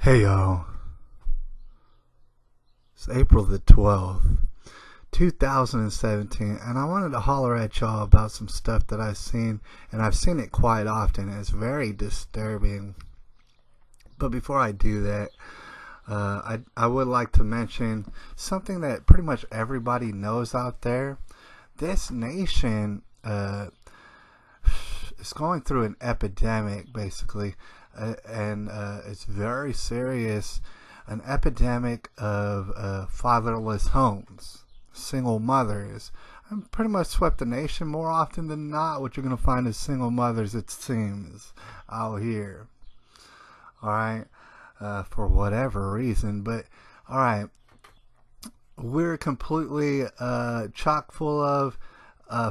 Hey y'all, it's April the 12th, 2017, and I wanted to holler at y'all about some stuff that I've seen, and I've seen it quite often, and it's very disturbing. But before I do that, I would like to mention something that pretty much everybody knows out there. This nation is going through an epidemic, basically, and it's very serious. An epidemic of fatherless homes, single mothers. I'm pretty much swept the nation. More often than not, what you're going to find is single mothers, it seems, out here. Alright? For whatever reason. But, alright. We're completely chock full of,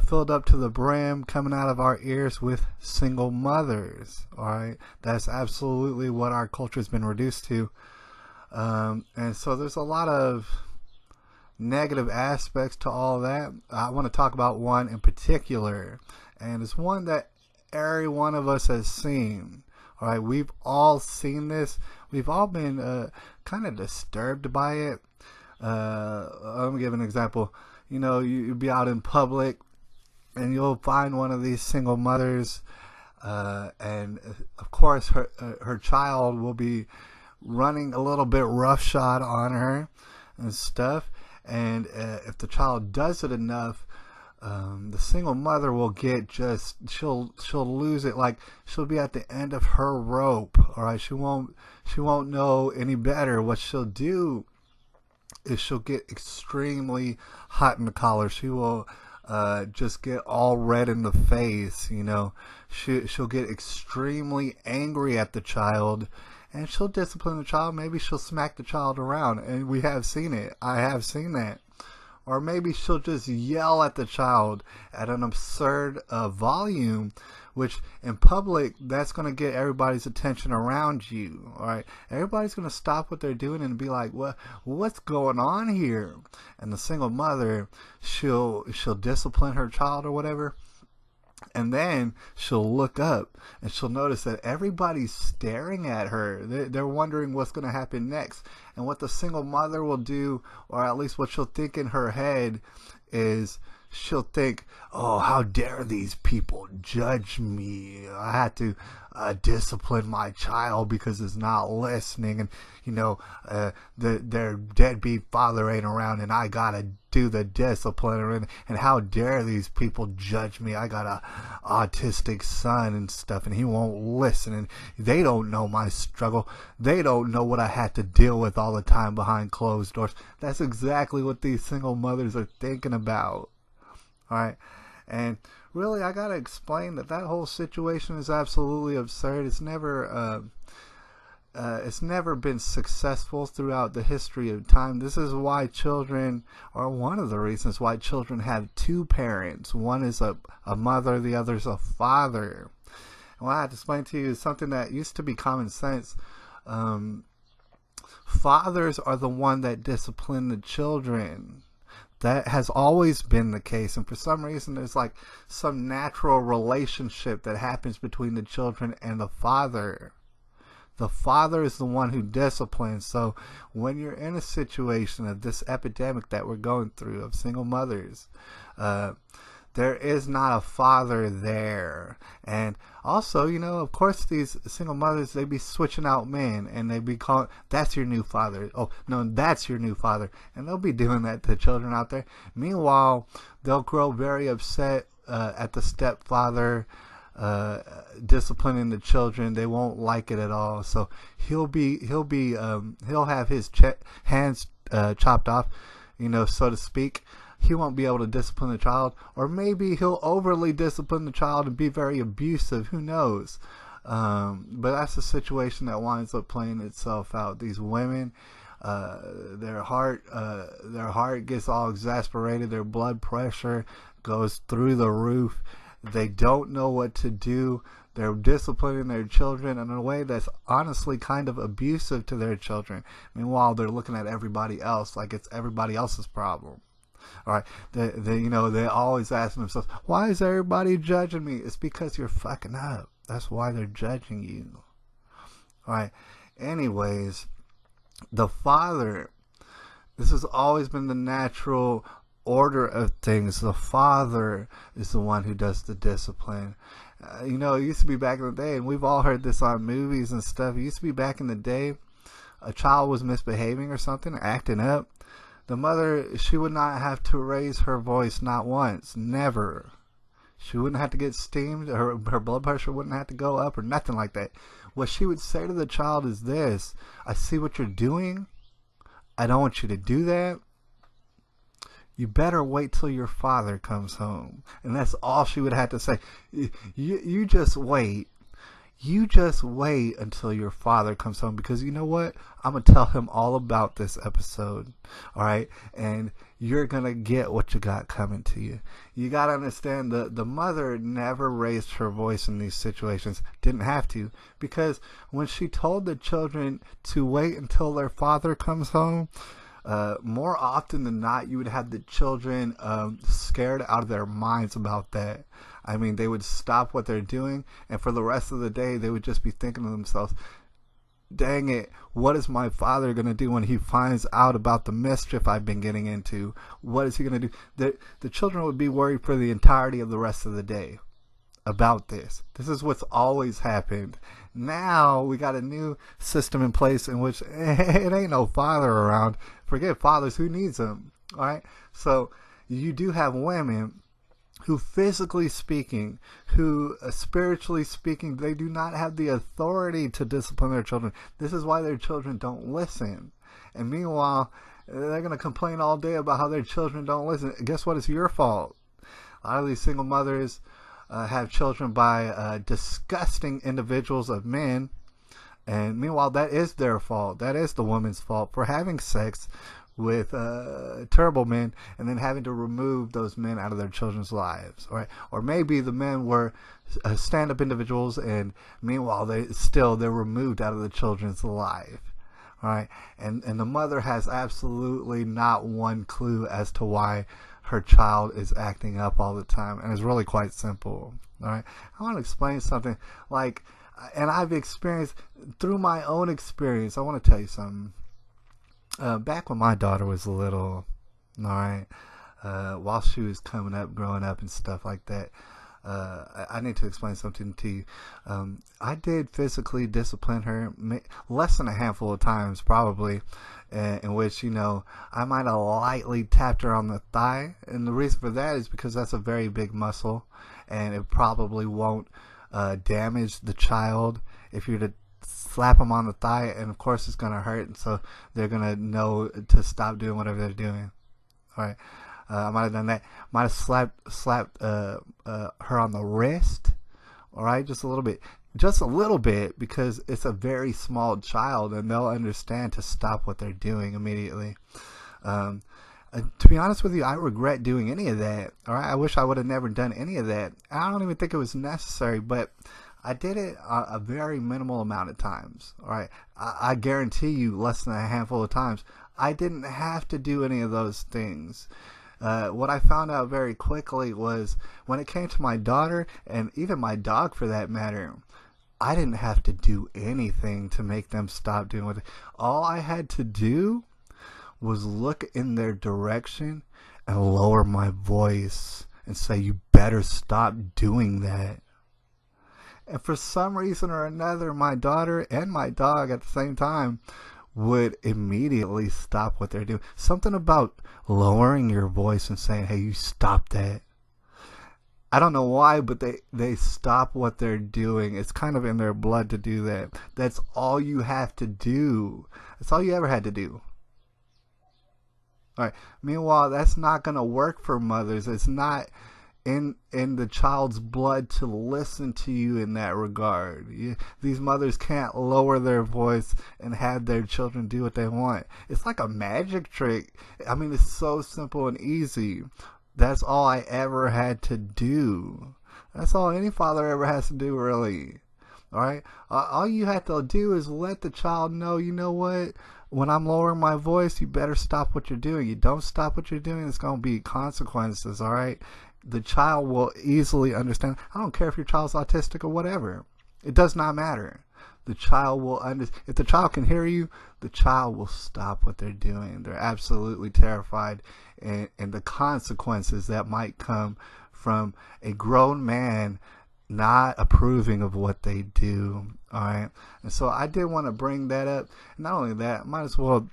filled up to the brim, coming out of our ears with single mothers. Alright? That's absolutely what our culture has been reduced to. And so there's a lot of negative aspects to all that. I want to talk about one in particular, and it's one that every one of us has seen. All right, we've all seen this. We've all been kind of disturbed by it. Let me give an example. You know, you'll be out in public, and you'll find one of these single mothers, and of course her child will be running a little bit roughshod on her and stuff, and if the child does it enough, the single mother will get she'll lose it. Like, she'll be at the end of her rope. All right, she won't know any better. What she'll do is she'll get extremely hot in the collar. She will just get all red in the face. You know, she'll get extremely angry at the child, and she'll discipline the child. Maybe she'll smack the child around, and we have seen it. I have seen that. Or maybe she'll just yell at the child at an absurd volume, which in public, that's going to get everybody's attention around you. All right, everybody's going to stop what they're doing and be like, what's going on here? And the single mother, she'll discipline her child or whatever. And then she'll look up and she'll notice that everybody's staring at her. They're wondering what's going to happen next. And what the single mother will do, or at least what she'll think in her head, is she'll think, oh, how dare these people judge me? I had to discipline my child because it's not listening. And, you know, their deadbeat father ain't around, and I got to do the discipline. And how dare these people judge me? I got a autistic son and stuff, and he won't listen. And they don't know my struggle. They don't know what I had to deal with all the time behind closed doors. That's exactly what these single mothers are thinking about. Alright, and really, I gotta explain that whole situation is absolutely absurd. It's never been successful throughout the history of time. This is why children, or one of the reasons why children have two parents. One is a mother, the other is a father. And what I have to explain to you is something that used to be common sense. Fathers are the one that discipline the children. That has always been the case, and for some reason there's like some natural relationship that happens between the children and the father. The father is the one who disciplines. So when you're in a situation of this epidemic that we're going through of single mothers, there is not a father there. And also, you know, of course, these single mothers, they be switching out men, and they be calling, that's your new father. Oh, no, that's your new father. And they'll be doing that to children out there. Meanwhile, they'll grow very upset at the stepfather disciplining the children. They won't like it at all. So he'll have his hands chopped off, you know, so to speak. He won't be able to discipline the child, or maybe he'll overly discipline the child and be very abusive. Who knows? But that's the situation that winds up playing itself out. These women, their heart gets all exasperated. Their blood pressure goes through the roof. They don't know what to do. They're disciplining their children in a way that's honestly kind of abusive to their children. Meanwhile, they're looking at everybody else like it's everybody else's problem. All right, they're always asking themselves, why is everybody judging me? It's because you're fucking up. That's why they're judging you. All right, Anyways, the father, this has always been the natural order of things. The father is the one who does the discipline. It used to be back in the day, and we've all heard this on movies and stuff. It used to be back in the day, a child was misbehaving or something, acting up. The mother, she would not have to raise her voice, not once, never. She wouldn't have to get steamed. Her blood pressure wouldn't have to go up or nothing like that. What she would say to the child is this: I see what you're doing. I don't want you to do that. You better wait till your father comes home. And that's all she would have to say. You just wait. You just wait until your father comes home, because you know what? I'm going to tell him all about this episode. All right? And you're going to get what you got coming to you. You got to understand, the mother never raised her voice in these situations. Didn't have to. Because when she told the children to wait until their father comes home, more often than not, you would have the children scared out of their minds about that. I mean, they would stop what they're doing, and for the rest of the day, they would just be thinking to themselves, dang it, what is my father going to do when he finds out about the mischief I've been getting into? What is he going to do? The children would be worried for the entirety of the rest of the day about this. This is what's always happened. Now we got a new system in place in which it ain't no father around. Forget fathers, who needs them? All right. So you do have women who, physically speaking, who spiritually speaking, they do not have the authority to discipline their children. This is why their children don't listen. And meanwhile, they're going to complain all day about how their children don't listen. Guess what? It's your fault. A lot of these single mothers have children by disgusting individuals of men, and meanwhile that is their fault. That is the woman's fault for having sex with terrible men and then having to remove those men out of their children's lives. Right? Or maybe the men were stand-up individuals, and meanwhile they're removed out of the children's life. All right? And the mother has absolutely not one clue as to why her child is acting up all the time, and it's really quite simple. All right, I want to explain something and I've experienced through my own experience. I want to tell you something. Back when my daughter was little, all right, while she was coming up, growing up, and stuff like that, I need to explain something to you. I did physically discipline her less than a handful of times, probably, in which, I might have lightly tapped her on the thigh. And the reason for that is because that's a very big muscle, and it probably won't damage the child if you're to slap them on the thigh, and of course it's going to hurt, and so they're going to know to stop doing whatever they're doing. All right. I might have done that. Might have slapped her on the wrist. All right, just a little bit, because it's a very small child, and they'll understand to stop what they're doing immediately. To be honest with you, I regret doing any of that. All right, I wish I would have never done any of that. I don't even think it was necessary, but I did it a very minimal amount of times. All right, I guarantee you, less than a handful of times. I didn't have to do any of those things. What I found out very quickly was when it came to my daughter, and even my dog for that matter, I didn't have to do anything to make them stop doing what all I had to do was look in their direction and lower my voice and say, you better stop doing that. And for some reason or another, my daughter and my dog at the same time would immediately stop what they're doing. Something about lowering your voice and saying, hey, you stop that. I don't know why, but they stop what they're doing. It's kind of in their blood to do that. That's all you have to do. That's all you ever had to do. All right. Meanwhile, that's not going to work for mothers. It's not in the child's blood to listen to you in that regard. These mothers can't lower their voice and have their children do what they want. It's like a magic trick. I mean, it's so simple and easy. That's all I ever had to do. That's all any father ever has to do, really. All right? All you have to do is let the child know, you know what? When I'm lowering my voice, you better stop what you're doing. You don't stop what you're doing, it's going to be consequences, all right? The child will easily understand. I don't care if your child's autistic or whatever. It does not matter. the child will if the child can hear you, the child will stop what they're doing. They're absolutely terrified, and the consequences that might come from a grown man not approving of what they do. All right. And so I did want to bring that up. Not only that, might as well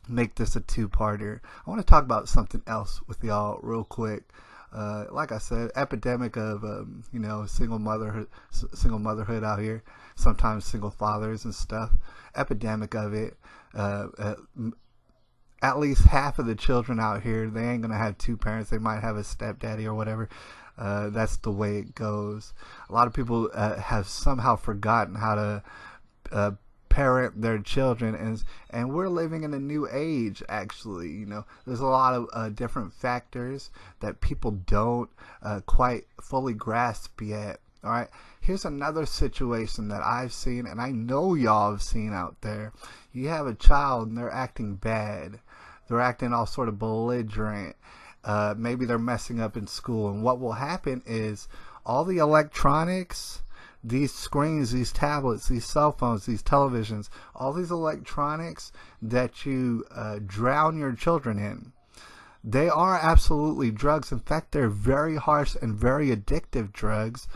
make this a two-parter. I want to talk about something else with y'all real quick. Like I said, epidemic of single motherhood out here. Sometimes single fathers and stuff. Epidemic of it. At least half of the children out here, they ain't gonna have two parents. They might have a stepdaddy or whatever. That's the way it goes. A lot of people have somehow forgotten how to parent their children, and we're living in a new age. Actually, there's a lot of different factors that people don't quite fully grasp yet. All right, here's another situation that I've seen, and I know y'all have seen out there. You have a child and they're acting bad. They're acting all sort of belligerent. Maybe they're messing up in school, and what will happen is all the electronics, these screens, these tablets, these cell phones, these televisions, all these electronics that you drown your children in, they are absolutely drugs. In fact, they're very harsh and very addictive drugs.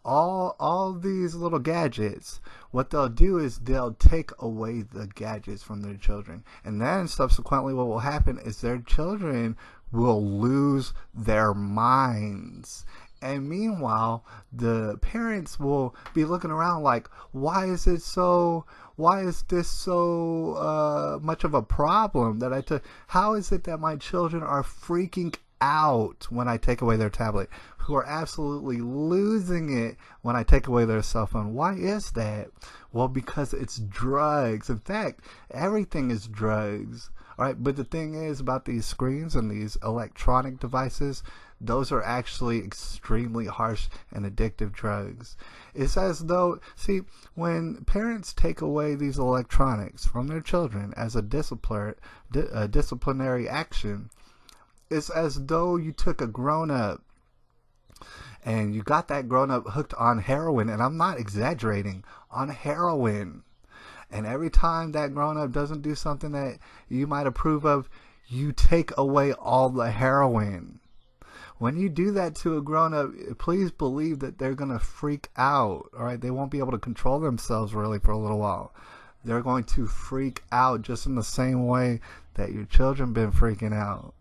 All these little gadgets, what they'll do is they'll take away the gadgets from their children, and then subsequently what will happen is their children will lose their minds. And meanwhile, the parents will be looking around like, why is this so much of a problem that I took? How is it that my children are freaking out when I take away their tablet, who are absolutely losing it when I take away their cell phone? Why is that? Well, because it's drugs. In fact, everything is drugs. All right, but the thing is about these screens and these electronic devices, those are actually extremely harsh and addictive drugs. It's as though, see, when parents take away these electronics from their children as a disciplinary action, it's as though you took a grown-up and you got that grown-up hooked on heroin, and I'm not exaggerating, on heroin. And every time that grown-up doesn't do something that you might approve of, you take away all the heroin. When you do that to a grown-up, please believe that they're going to freak out. All right, they won't be able to control themselves really for a little while. They're going to freak out just in the same way that your children been freaking out.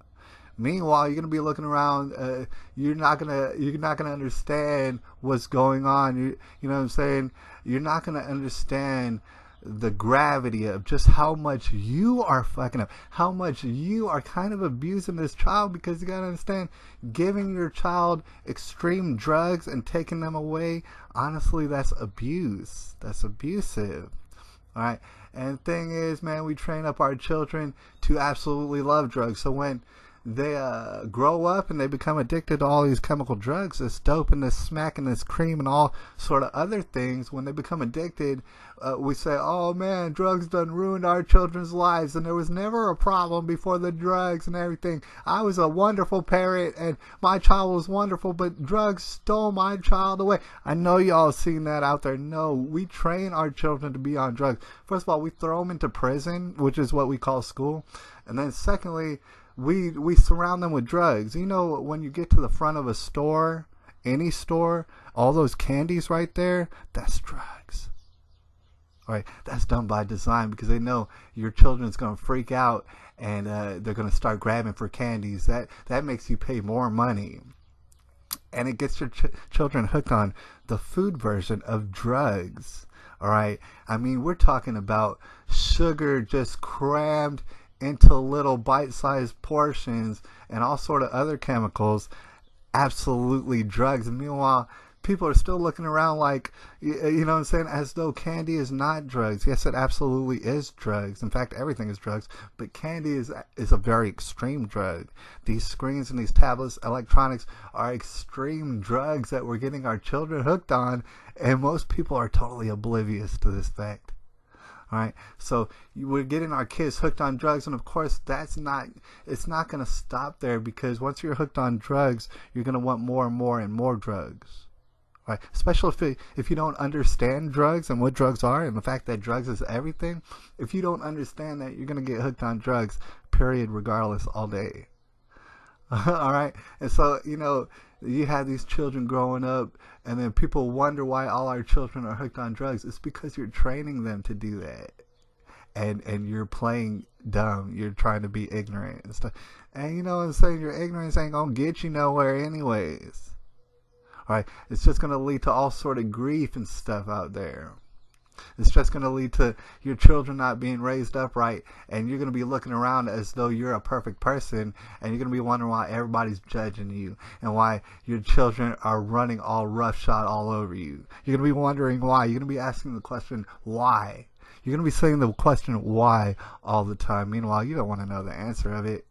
Meanwhile, you're gonna be looking around. You're not gonna understand what's going on. You know what I'm saying? You're not gonna understand the gravity of just how much you are fucking up, how much you are kind of abusing this child, because you gotta understand, giving your child extreme drugs and taking them away, honestly, that's abuse. That's abusive. All right. And the thing is, man, we train up our children to absolutely love drugs. So when they grow up and they become addicted to all these chemical drugs, this dope and this smack and this cream and all sort of other things, when they become addicted, we say, oh man, drugs done ruined our children's lives, and there was never a problem before the drugs and everything. I was a wonderful parent and my child was wonderful, but drugs stole my child away. I know y'all seen that out there. No, we train our children to be on drugs. First of all, we throw them into prison, which is what we call school. And then secondly, we surround them with drugs. You know, when you get to the front of a store, any store, all those candies right there, that's drugs. All right, that's done by design, because they know your children's going to freak out and they're going to start grabbing for candies. That makes you pay more money. And it gets your children hooked on the food version of drugs. All right, I mean, we're talking about sugar just crammed into little bite-sized portions and all sort of other chemicals. Absolutely drugs. And meanwhile, people are still looking around like, you know what I'm saying, as though candy is not drugs. Yes, it absolutely is drugs. In fact, everything is drugs, but candy is a very extreme drug. These screens and these tablets, electronics, are extreme drugs that we're getting our children hooked on, and most people are totally oblivious to this fact. All right, so we're getting our kids hooked on drugs, and of course it's not going to stop there, because once you're hooked on drugs, you're going to want more and more and more drugs. Right? Especially if you don't understand drugs and what drugs are and the fact that drugs is everything. If you don't understand that, you're going to get hooked on drugs, period, regardless, all day. All right? And so, you have these children growing up, and then people wonder why all our children are hooked on drugs. It's because you're training them to do that. And you're playing dumb. You're trying to be ignorant and stuff. And you know what I'm saying? Your ignorance ain't going to get you nowhere anyways. Right? It's just going to lead to all sort of grief and stuff out there. It's just going to lead to your children not being raised up right, and you're going to be looking around as though you're a perfect person, and you're going to be wondering why everybody's judging you and why your children are running all roughshod all over you. You're going to be wondering why. You're going to be asking the question, why? You're going to be saying the question, why, all the time. Meanwhile, you don't want to know the answer of it.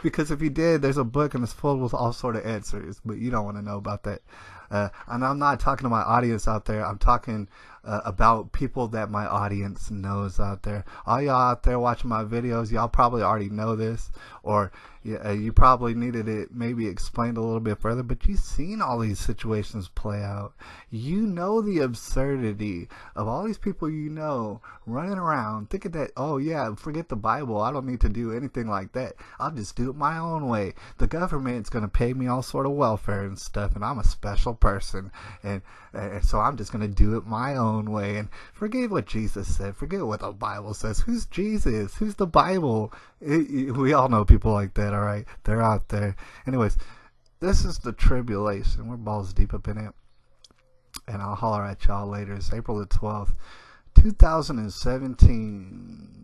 Because if you did, there's a book and it's filled with all sort of answers, but you don't want to know about that. And I'm not talking to my audience out there. I'm talking about people that my audience knows out there. All y'all out there watching my videos, y'all probably already know this, or you probably needed it maybe explained a little bit further, but you've seen all these situations play out. You know the absurdity of all these people running around thinking that, oh yeah, forget the Bible, I don't need to do anything like that, I'll just do it my own way. The government's going to pay me all sort of welfare and stuff, and I'm a special person, and so I'm just going to do it my own way, and forget what Jesus said, forget what the Bible says. Who's Jesus? Who's the Bible? We all know people like that, all right? They're out there. Anyways, this is the tribulation. We're balls deep up in it, and I'll holler at y'all later. It's April the 12th, 2017.